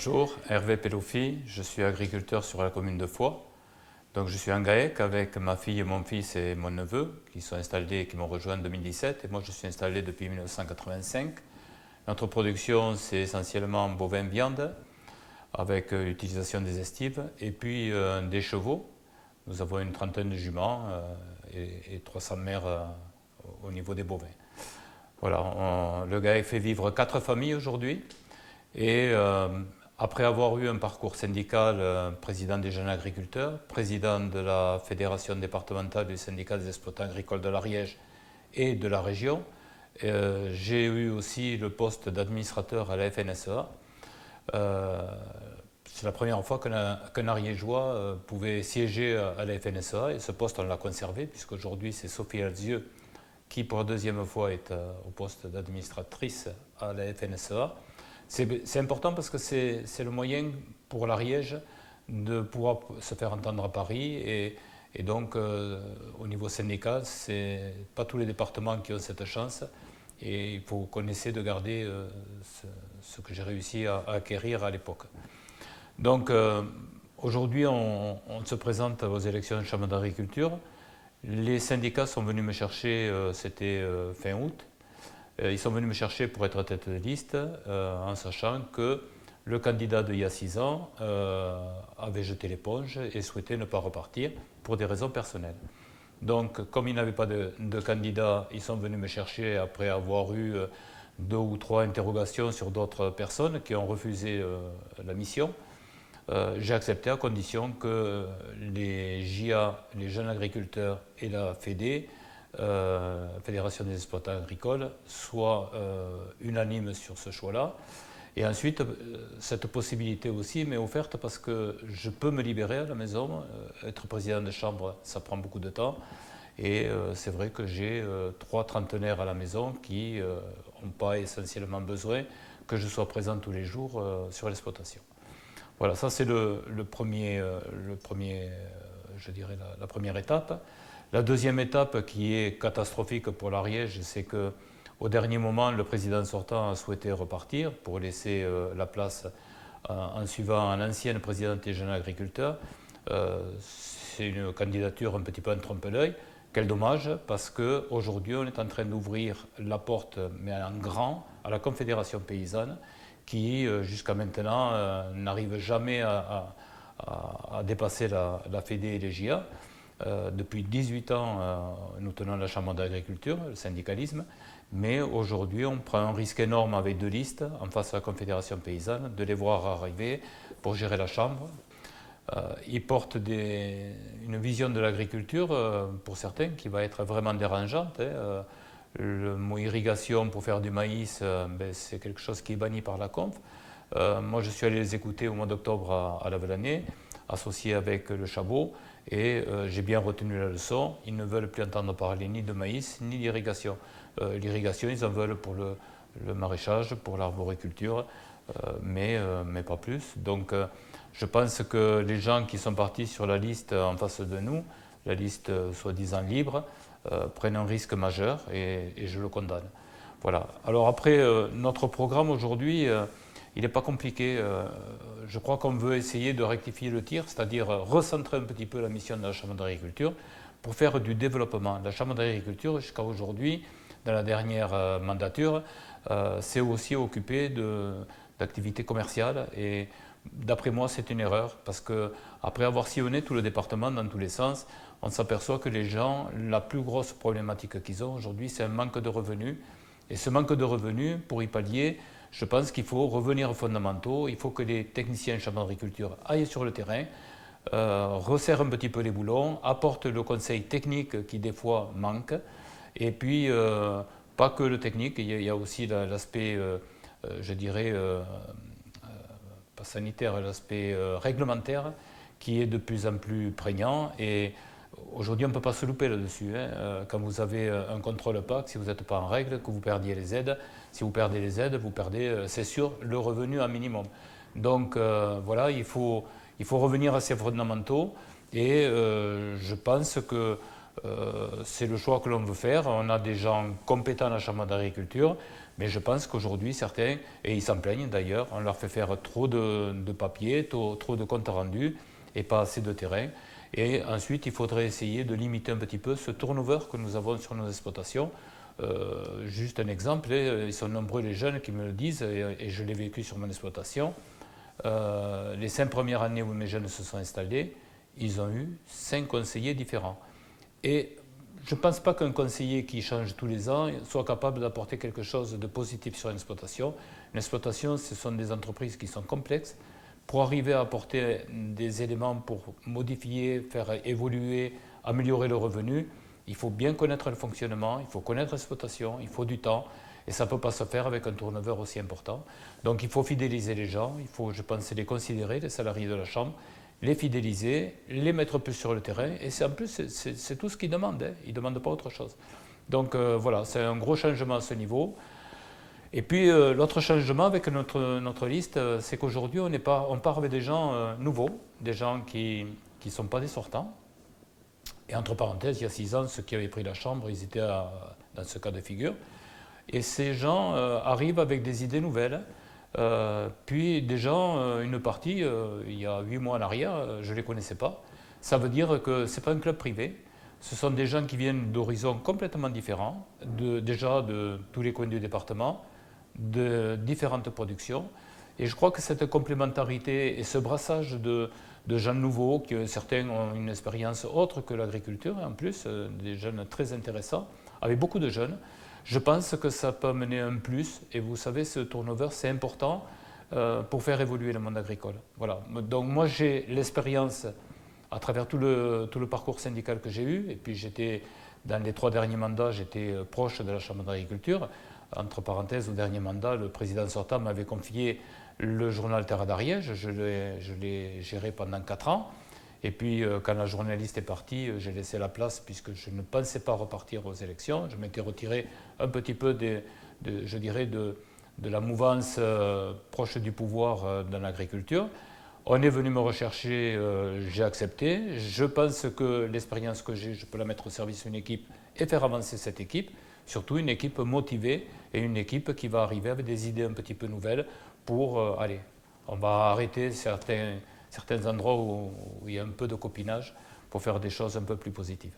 Bonjour, Hervé Pelofi, je suis agriculteur sur la commune de Foix. Donc je suis en GAEC avec ma fille, mon fils et mon neveu qui sont installés, qui m'ont rejoint en 2017 et moi je suis installé depuis 1985. Notre production c'est essentiellement bovin-viande avec l'utilisation des estives et puis des chevaux. Nous avons une trentaine de juments et 300 mères au niveau des bovins. Voilà, le GAEC fait vivre 4 familles aujourd'hui. Et après avoir eu un parcours syndical, président des jeunes agriculteurs, président de la fédération départementale du syndicat des exploitants agricoles de l'Ariège et de la région, j'ai eu aussi le poste d'administrateur à la FNSEA. C'est la première fois qu'un Ariégeois pouvait siéger à la FNSEA et ce poste on l'a conservé puisqu'aujourd'hui c'est Sophie Alzieux qui pour la deuxième fois est au poste d'administratrice à la FNSEA. C'est important parce que c'est le moyen pour l'Ariège de pouvoir se faire entendre à Paris et donc au niveau syndical, c'est pas tous les départements qui ont cette chance et il faut qu'on essaie de garder ce que j'ai réussi à acquérir à l'époque. Donc aujourd'hui on se présente aux élections de Chambre d'agriculture. Les syndicats sont venus me chercher, c'était fin août. Ils sont venus me chercher pour être tête de liste en sachant que le candidat d'il y a 6 ans avait jeté l'éponge et souhaitait ne pas repartir pour des raisons personnelles. Donc comme ils n'avaient pas de candidat, ils sont venus me chercher après avoir eu 2 ou 3 interrogations sur d'autres personnes qui ont refusé la mission. J'ai accepté à condition que les JA, les jeunes agriculteurs et la FEDE, Fédération des exploitants agricoles, soient unanimes sur ce choix-là. Et ensuite, cette possibilité aussi m'est offerte parce que je peux me libérer à la maison. Être président de chambre, ça prend beaucoup de temps. Et c'est vrai que j'ai 3 trentenaires à la maison qui n'ont pas essentiellement besoin que je sois présent tous les jours sur l'exploitation. Voilà, ça c'est le premier, je dirais la première étape. La deuxième étape qui est catastrophique pour l'Ariège, c'est qu'au dernier moment, le président sortant a souhaité repartir pour laisser la place en suivant l'ancienne présidente des jeunes agriculteurs. C'est une candidature un petit peu en trompe-l'œil. Quel dommage, parce qu'aujourd'hui, on est en train d'ouvrir la porte, mais en grand, à la Confédération paysanne, qui, jusqu'à maintenant, n'arrive jamais à dépasser la FEDE et les JA. Depuis 18 ans, nous tenons la Chambre d'agriculture, le syndicalisme, mais aujourd'hui, on prend un risque énorme avec 2 listes en face à la Confédération paysanne, de les voir arriver pour gérer la Chambre. Ils portent une vision de l'agriculture, pour certains, qui va être vraiment dérangeante. Le mot irrigation pour faire du maïs, c'est quelque chose qui est banni par la Conf. Moi, je suis allé les écouter au mois d'octobre à Lavelanet, associé avec le Chabot, et j'ai bien retenu la leçon. Ils ne veulent plus entendre parler ni de maïs ni d'irrigation. L'irrigation, ils en veulent pour le maraîchage, pour l'arboriculture, mais pas plus. Donc, je pense que les gens qui sont partis sur la liste en face de nous, la liste soi-disant libre, prennent un risque majeur et je le condamne. Voilà. Alors après, notre programme aujourd'hui, il n'est pas compliqué. Je crois qu'on veut essayer de rectifier le tir, c'est-à-dire recentrer un petit peu la mission de la Chambre d'agriculture pour faire du développement. La Chambre d'agriculture, jusqu'à aujourd'hui, dans la dernière mandature, s'est aussi occupée d'activités commerciales et d'après moi, c'est une erreur parce qu'après avoir sillonné tout le département dans tous les sens, on s'aperçoit que les gens, la plus grosse problématique qu'ils ont aujourd'hui, c'est un manque de revenus. Et ce manque de revenus, pour y pallier, je pense qu'il faut revenir aux fondamentaux. Il faut que les techniciens en chambre d'agriculture aillent sur le terrain, resserrent un petit peu les boulons, apportent le conseil technique qui des fois manque. Et puis, pas que le technique, il y a aussi l'aspect, je dirais, pas sanitaire, l'aspect réglementaire qui est de plus en plus prégnant. Et aujourd'hui, on ne peut pas se louper là-dessus. Quand vous avez un contrôle PAC, si vous n'êtes pas en règle, que vous perdiez les aides, si vous perdez les aides, vous perdez, c'est sûr, le revenu à minimum. Donc voilà, il faut revenir à ces fondamentaux et je pense que C'est le choix que l'on veut faire. On a des gens compétents à la Chambre d'agriculture, mais je pense qu'aujourd'hui, certains, et ils s'en plaignent d'ailleurs, on leur fait faire trop de papiers, trop de comptes rendus et pas assez de terrain. Et ensuite, il faudrait essayer de limiter un petit peu ce turnover que nous avons sur nos exploitations. Juste un exemple, ils sont nombreux les jeunes qui me le disent, et je l'ai vécu sur mon exploitation. Les 5 premières années où mes jeunes se sont installés, ils ont eu 5 conseillers différents. Et je ne pense pas qu'un conseiller qui change tous les ans soit capable d'apporter quelque chose de positif sur une exploitation. Une exploitation, ce sont des entreprises qui sont complexes. Pour arriver à apporter des éléments pour modifier, faire évoluer, améliorer le revenu, il faut bien connaître le fonctionnement, il faut connaître l'exploitation, il faut du temps. Et ça ne peut pas se faire avec un turnover aussi important. Donc il faut fidéliser les gens, il faut, je pense, les considérer, les salariés de la Chambre, les fidéliser, les mettre plus sur le terrain. Et en plus, c'est tout ce qu'ils demandent. Hein. Ils ne demandent pas autre chose. Donc voilà, c'est un gros changement à ce niveau. Et puis l'autre changement avec notre liste, c'est qu'aujourd'hui, on part avec des gens nouveaux, des gens qui ne sont pas des sortants. Et entre parenthèses, il y a 6 ans, ceux qui avaient pris la Chambre, ils étaient dans ce cas de figure. Et ces gens arrivent avec des idées nouvelles. Puis des gens, une partie, il y a 8 mois en arrière, je ne les connaissais pas. Ça veut dire que ce n'est pas un club privé. Ce sont des gens qui viennent d'horizons complètement différents, déjà de tous les coins du département, de différentes productions. Et je crois que cette complémentarité et ce brassage de gens nouveaux, que certains ont une expérience autre que l'agriculture, en plus, des jeunes très intéressants, avec beaucoup de jeunes, je pense que ça peut amener un plus. Et vous savez, ce turnover, c'est important pour faire évoluer le monde agricole. Voilà. Donc moi, j'ai l'expérience à travers tout le parcours syndical que j'ai eu. Et puis dans les 3 derniers mandats, j'étais proche de la Chambre d'agriculture. Entre parenthèses, au dernier mandat, le président sortant m'avait confié le journal Terre d'Ariège. Je l'ai géré pendant 4 ans. Et puis, quand la journaliste est partie, j'ai laissé la place puisque je ne pensais pas repartir aux élections. Je m'étais retiré un petit peu, je dirais, de la mouvance proche du pouvoir dans l'agriculture. On est venu me rechercher, j'ai accepté. Je pense que l'expérience que j'ai, je peux la mettre au service d'une équipe et faire avancer cette équipe. Surtout une équipe motivée et une équipe qui va arriver avec des idées un petit peu nouvelles pour, on va arrêter certains endroits où il y a un peu de copinage pour faire des choses un peu plus positives.